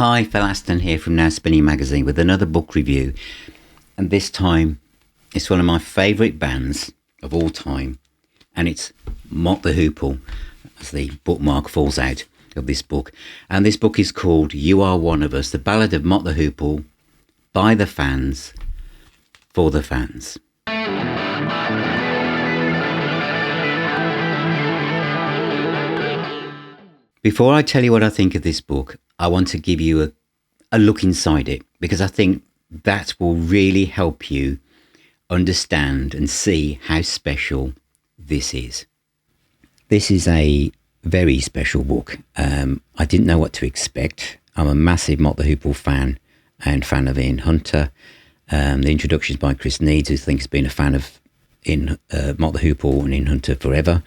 Hi, Phil Aston here from Now Spinning Magazine with another book review. And this time, it's one of my favourite bands of all time. And it's Mott the Hoople, as the bookmark falls out of this book. And this book is called You Are One of Us, the Ballad of Mott the Hoople, by the fans, for the fans. Before I tell you what I think of this book, I want to give you a look inside it, because I think that will really help you understand and see how special this is. This is a very special book. I didn't know what to expect. I'm a massive Mott the Hoople fan and fan of Ian Hunter. The introduction is by Kris Needs, who I think has been a fan of Mott the Hoople and Ian Hunter forever.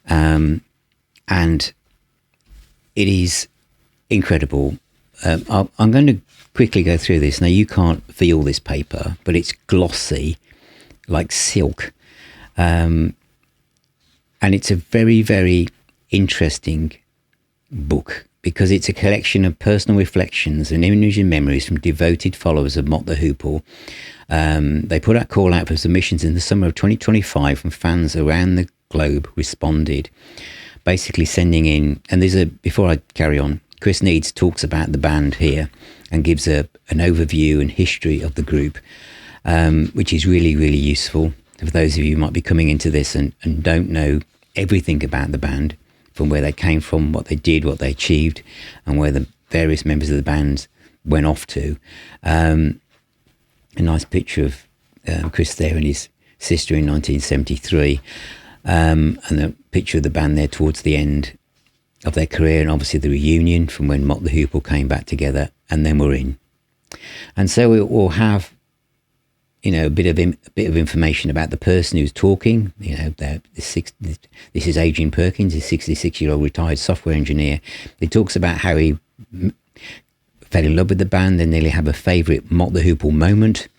And it is incredible. I'm going to quickly go through this. Now, you can't feel this paper, but it's glossy, like silk. And it's a very, very interesting book because it's a collection of personal reflections and images and memories from devoted followers of Mott the Hoople. They put out call out for submissions in the summer of 2025 from fans around the globe responded, basically sending in, and before I carry on, Kris Needs talks about the band here and gives an overview and history of the group, which is really, really useful for those of you who might be coming into this and don't know everything about the band, from where they came from, what they did, what they achieved, and where the various members of the band went off to. A nice picture of Kris there and his sister in 1973. And a picture of the band there towards the end of their career, and obviously the reunion from when Mott the Hoople came back together, and then we're in. And so we'll have, a bit of information about the person who's talking. This is Adrian Perkins, a 66-year-old retired software engineer. He talks about how he fell in love with the band and nearly have a favourite Mott the Hoople moment.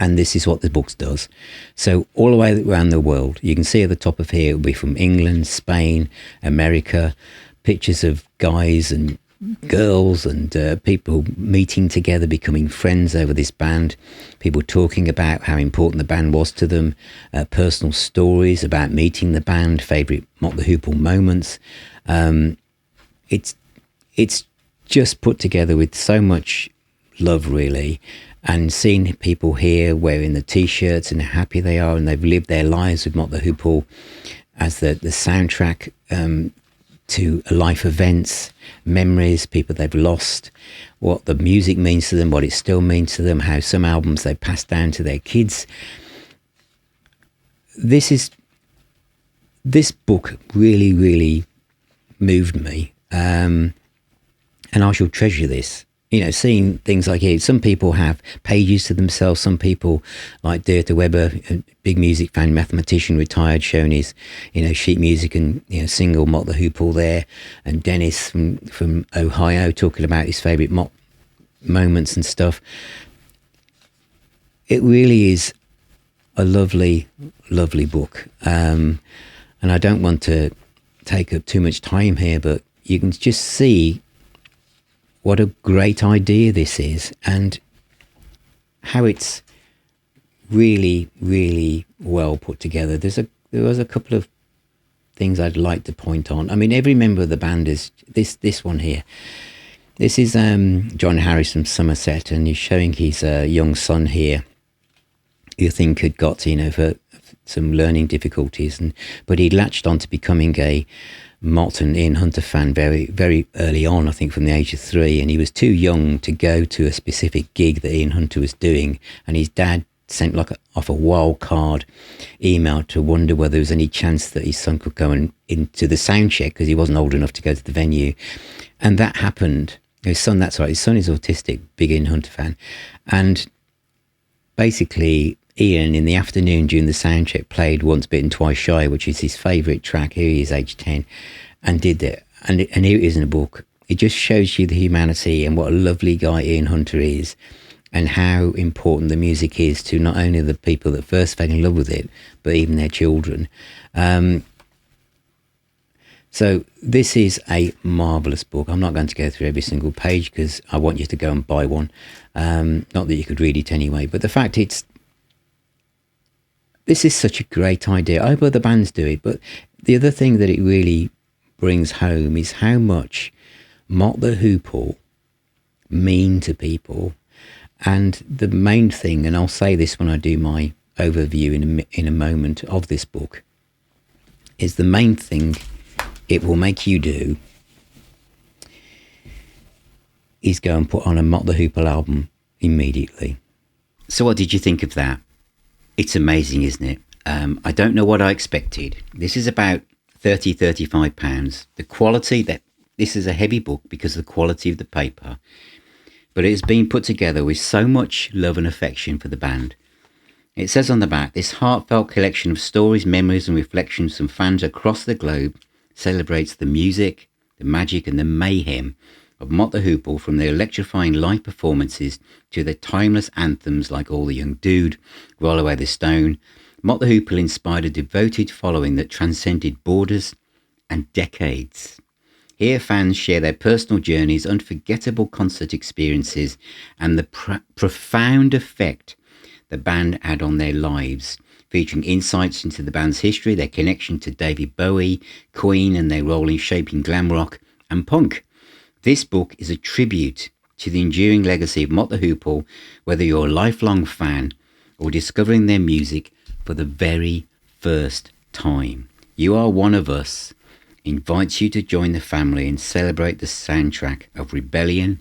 And this is what the book does. So all the way around the world, you can see at the top of here, it will be from England, Spain, America, pictures of guys and girls and people meeting together, becoming friends over this band, people talking about how important the band was to them, personal stories about meeting the band, favourite Mott the Hoople moments. It's just put together with so much love, really. And seeing people here wearing the T-shirts and how happy they are, and they've lived their lives with Mott the Hoople as the soundtrack to life events, memories, people they've lost, what the music means to them, what it still means to them, how some albums they passed down to their kids. This book really, really moved me, and I shall treasure this. Seeing things like it, some people have pages to themselves. Some people, like Deirdre Weber, a big music fan, mathematician, retired, showing his, sheet music and, single Mott the Hoople there. And Dennis from Ohio talking about his favourite Mott moments and stuff. It really is a lovely, lovely book. And I don't want to take up too much time here, but you can just see what a great idea this is, and how it's really, really well put together. There was a couple of things I'd like to point on. I mean, every member of the band is this one here. This is John Harris from Somerset, and he's showing his young son here, who I think had got for some learning difficulties, but he latched on to becoming a Mott and Ian Hunter fan very, very early on, I think from the age of 3, and he was too young to go to a specific gig that Ian Hunter was doing, and his dad sent off a wild card email to wonder whether there was any chance that his son could go into the sound check, because he wasn't old enough to go to the venue. And that happened. His son is autistic, big Ian Hunter fan, and basically Ian, in the afternoon during the sound check, played Once Bitten, Twice Shy, which is his favourite track. Here he is, age 10, and did it. And here it is in a book. It just shows you the humanity and what a lovely guy Ian Hunter is, and how important the music is to not only the people that first fell in love with it, but even their children. So this is a marvellous book. I'm not going to go through every single page because I want you to go and buy one. Not that you could read it anyway, but the fact this is such a great idea. I hope other bands do it, but the other thing that it really brings home is how much Mott the Hoople mean to people. And the main thing, and I'll say this when I do my overview in a moment of this book, is the main thing it will make you do is go and put on a Mott the Hoople album immediately. So what did you think of that? It's amazing, isn't it? I don't know what I expected. This is about £35. The quality, this is a heavy book because of the quality of the paper, but it has been put together with so much love and affection for the band. It says on the back, this heartfelt collection of stories, memories and reflections from fans across the globe celebrates the music, the magic and the mayhem of Mott the Hoople, from their electrifying live performances to their timeless anthems like All the Young Dude, Roll Away the Stone. Mott the Hoople inspired a devoted following that transcended borders and decades. Here fans share their personal journeys, unforgettable concert experiences and the profound effect the band had on their lives, featuring insights into the band's history, their connection to David Bowie, Queen and their role in shaping glam rock and punk. This book is a tribute to the enduring legacy of Mott the Hoople, whether you're a lifelong fan or discovering their music for the very first time. You Are One of Us invites you to join the family and celebrate the soundtrack of rebellion,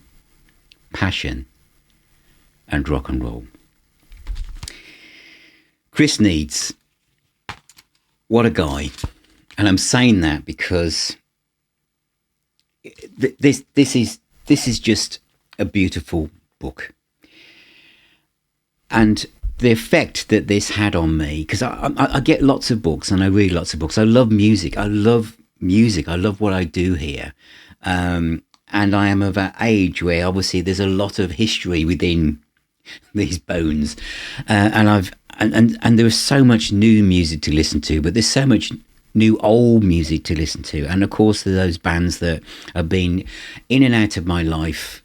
passion and rock and roll. Kris Needs, what a guy. And I'm saying that because this is just a beautiful book. And the effect that this had on me, because I get lots of books and I read lots of books. I love music. I love what I do here. And I am of that age where obviously there's a lot of history within these bones. And there is so much new music to listen to, but there's so much new old music to listen to. And of course, there are those bands that have been in and out of my life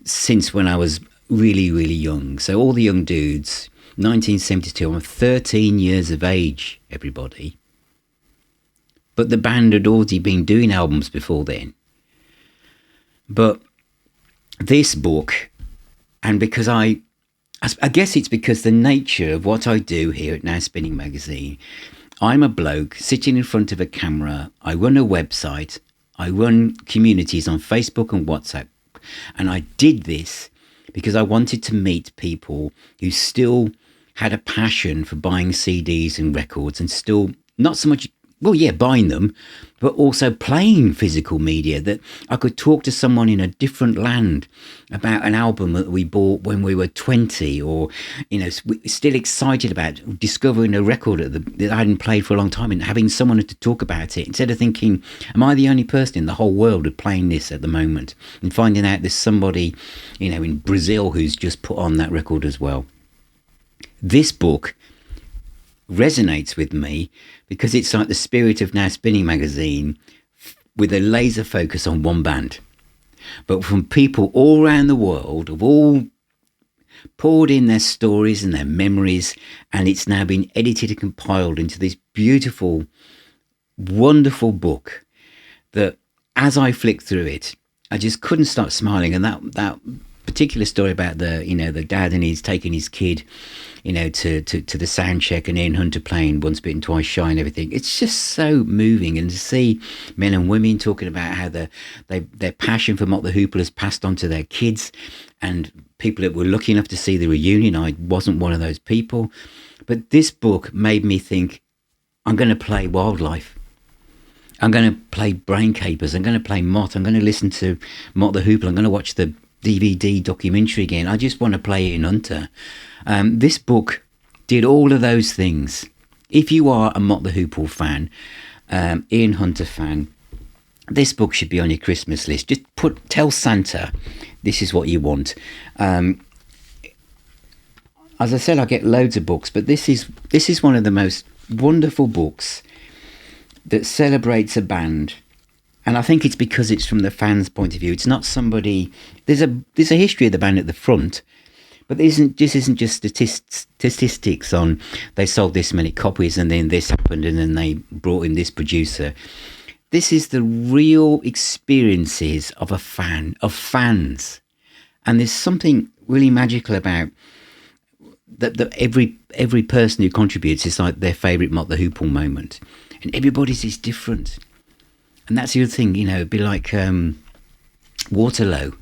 since when I was really, really young. So All the Young Dudes, 1972, I'm 13 years of age, everybody. But the band had already been doing albums before then. But this book, and because I guess it's because the nature of what I do here at Now Spinning Magazine, I'm a bloke sitting in front of a camera. I run a website. I run communities on Facebook and WhatsApp. And I did this because I wanted to meet people who still had a passion for buying CDs and records and still not so much, well, yeah, buying them, but also playing physical media, that I could talk to someone in a different land about an album that we bought when we were 20, or, you know, still excited about discovering a record that I hadn't played for a long time and having someone to talk about it, instead of thinking, am I the only person in the whole world who's playing this at the moment? And finding out there's somebody, you know, in Brazil who's just put on that record as well. This book resonates with me because it's like the spirit of Now Spinning Magazine with a laser focus on one band, but from people all around the world have all poured in their stories and their memories, and it's now been edited and compiled into this beautiful, wonderful book that, as I flicked through it, I just couldn't stop smiling. And that particular story about the dad, and he's taking his kid, you know, to the sound check, and Ian Hunter playing Once Bitten Twice Shy and everything. It's just so moving, and to see men and women talking about how their passion for Mott the Hoople has passed on to their kids, and people that were lucky enough to see the reunion. I wasn't one of those people, but this book made me think, I'm going to play Wildlife. I'm going to play Brain Capers. I'm going to play Mott. I'm going to listen to Mott the Hoople. I'm going to watch the DVD documentary again. I just want to play Ian Hunter. This book did all of those things. If you are a Mott the Hoople fan, Ian Hunter fan, this book should be on your Christmas list. Just tell Santa this is what you want. As I said, I get loads of books, but this is one of the most wonderful books that celebrates a band And I think it's because it's from the fans' point of view. It's not somebody. There's a history of the band at the front, but this isn't just statistics on they sold this many copies and then this happened and then they brought in this producer. This is the real experiences of a fan, of fans, and there's something really magical about that. Every person who contributes is like their favourite Mott the Hoople moment, and everybody's is different. And that's the other thing, it'd be like Waterloo,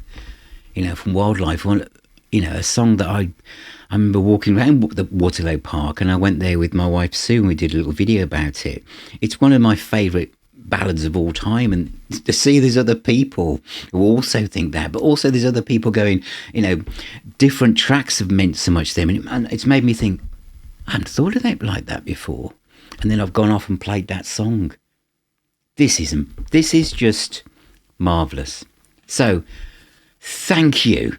from Wildlife. A song that I remember walking around the Waterloo Park, and I went there with my wife Sue and we did a little video about it. It's one of my favourite ballads of all time, and to see there's other people who also think that, but also there's other people going, different tracks have meant so much to them, and it's made me think, I hadn't thought of it like that before. And then I've gone off and played that song. This is just marvellous. So thank you,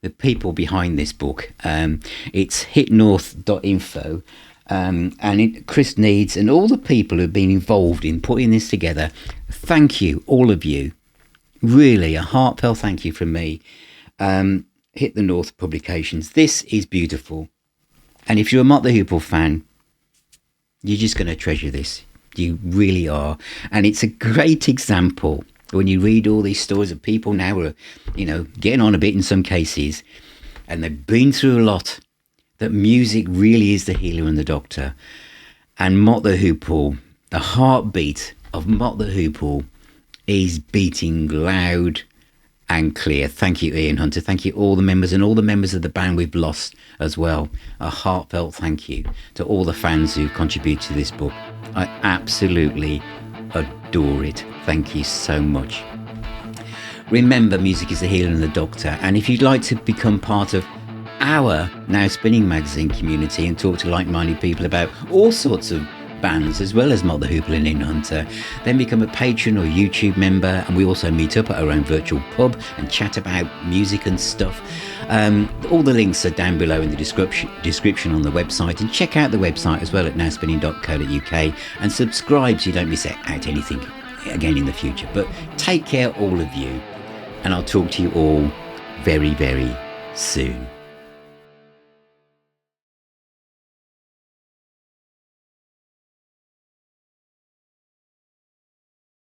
the people behind this book. It's hitnorth.info, and Kris Needs and all the people who've been involved in putting this together. Thank you, all of you. Really, a heartfelt thank you from me. Hit the North Publications. This is beautiful. And if you're a Mott the Hoople fan, you're just going to treasure this. You really are. And it's a great example when you read all these stories of people now who are, getting on a bit in some cases, and they've been through a lot, that music really is the healer and the doctor. And Mott the Hoople, the heartbeat of Mott the Hoople is beating loud and clear. Thank you, Ian Hunter. Thank you, all the members and all the members of the band we've lost as well. A heartfelt thank you to all the fans who contribute to this book. I absolutely adore it. Thank you so much. Remember, music is the healer and the doctor. And if you'd like to become part of our Now Spinning magazine community and talk to like-minded people about all sorts of bands as well as Mott the Hoople and Ian Hunter, then become a patron or YouTube member, and we also meet up at our own virtual pub and chat about music and stuff. All the links are down below in the description on the website, and check out the website as well at nowspinning.co.uk and subscribe so you don't miss out anything again in the future. But take care, all of you, and I'll talk to you all very, very soon.